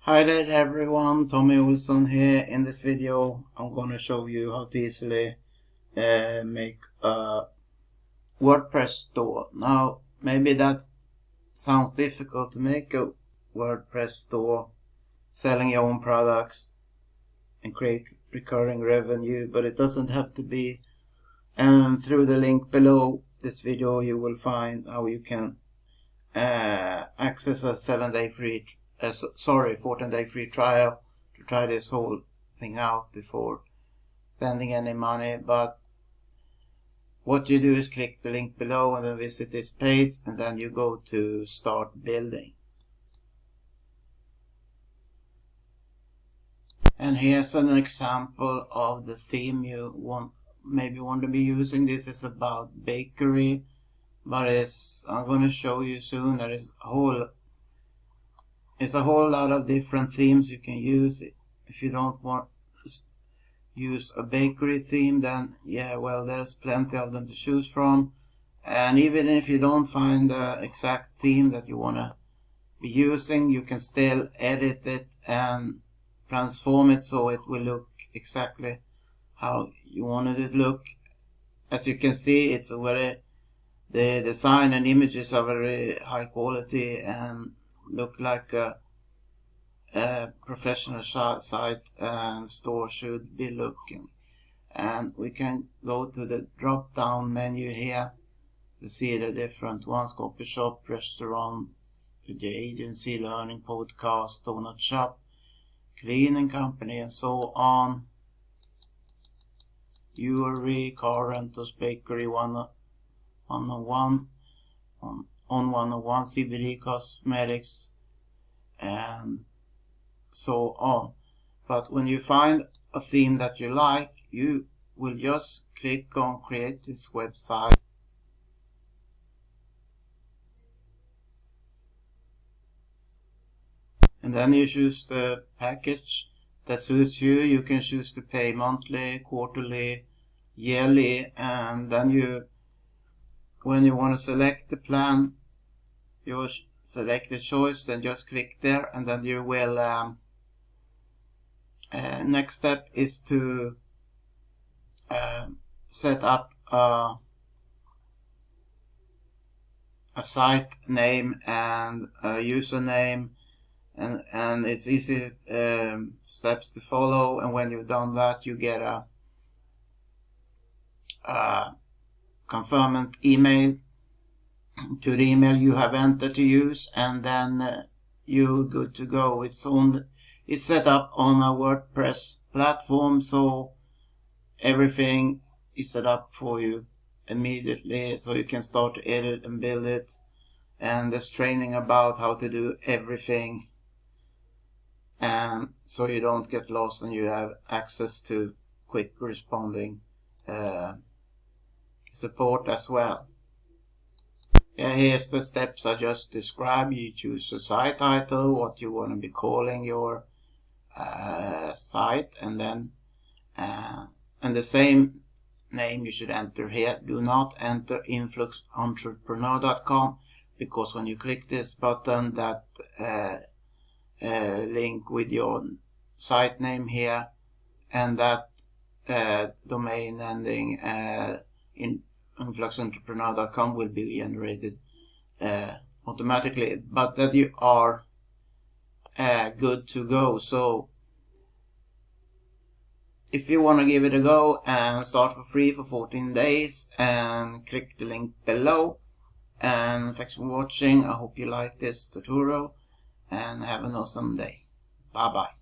Hi there everyone, Tommy Olsson here. In this video I'm gonna show you how to easily make a WordPress store. Now maybe that sounds difficult to make a WordPress store, selling your own products and create recurring revenue, but it doesn't have to be. And through the link below this video you will find how you can access a 14-day free trial to try this whole thing out before spending any money. But what you do is click the link below and then visit this page, and then you go to start building. And here's an example of the theme you maybe want to be using. This is about bakery, but I'm going to show you soon that it's a whole lot of different themes you can use. If you don't want to use a bakery theme, then yeah, well, there's plenty of them to choose from. And even if you don't find the exact theme that you want to be using, you can still edit it and transform it so it will look exactly how you wanted it to look. As you can see, it's the design and images are very high quality and look like a professional site and store should be looking. And we can go to the drop down menu here to see the different ones: copy shop, restaurant, the agency, learning, podcast, donut shop, cleaning company, and so on. Jewelry, car rentals, bakery, 101, on 101, CBD, cosmetics, and so on. But when you find a theme that you like, you will just click on create this website, and then you choose the package that suits you. You can choose to pay monthly, quarterly, yearly, and then when you want to select the plan, you select the choice, then just click there, and then you will next step is to set up a site name and a username, and it's easy steps to follow. And when you've done that, you get a confirming email to the email you have entered to use, and then you're good to go. It's set up on a WordPress platform, so everything is set up for you immediately, so you can start to edit and build it. And there's training about how to do everything, and so you don't get lost and you have access to quick responding support as well. Yeah, here's the steps I just described. You choose a site title, what you want to be calling your site, and then and the same name you should enter here. Do not enter influxentrepreneur.com, because when you click this button, that link with your site name here and that domain ending in influxentrepreneur.com will be generated automatically, but that you are good to go. So if you want to give it a go and start for free for 14 days, and click the link below. And thanks for watching. I hope you like this tutorial and have an awesome day. Bye bye.